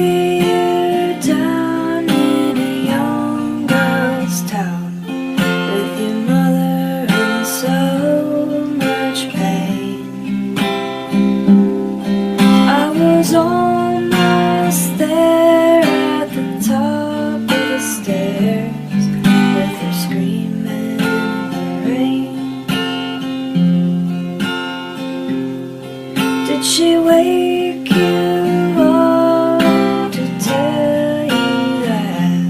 see you down in a young girl's town with your mother in so much pain. I was almost there at the top of the stairs with her screaming in the rain. Did she wake you up to tell you that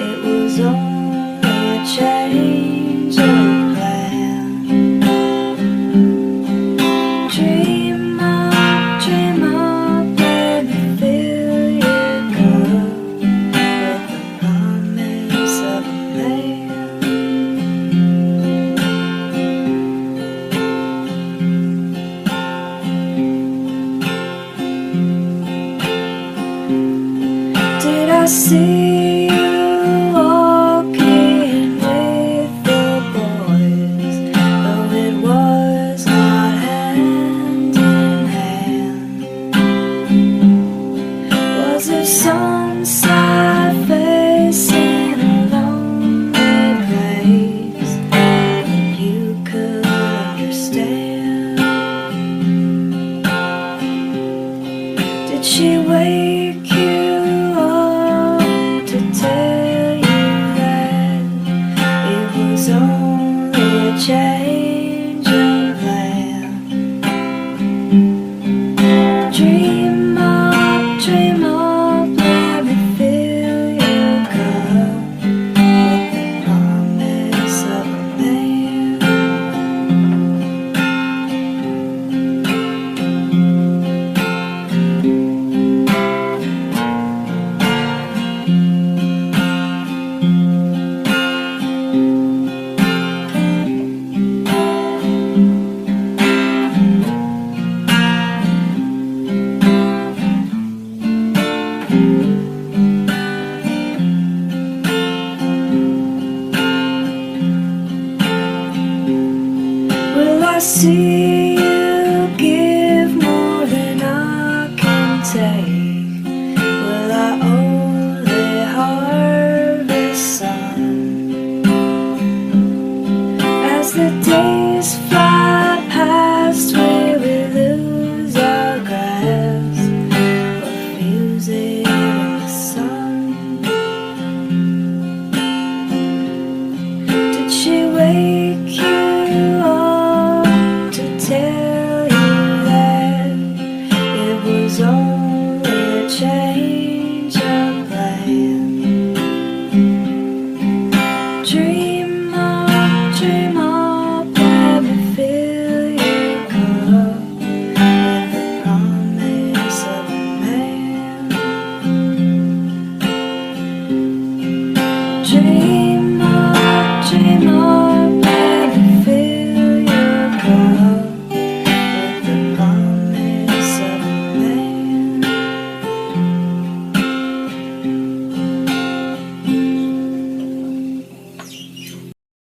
it was only a change of plan? Dream up, let me fill your cup with the promise of a man. Did I see you walking with the boys, though it was not hand in hand? Was there some sign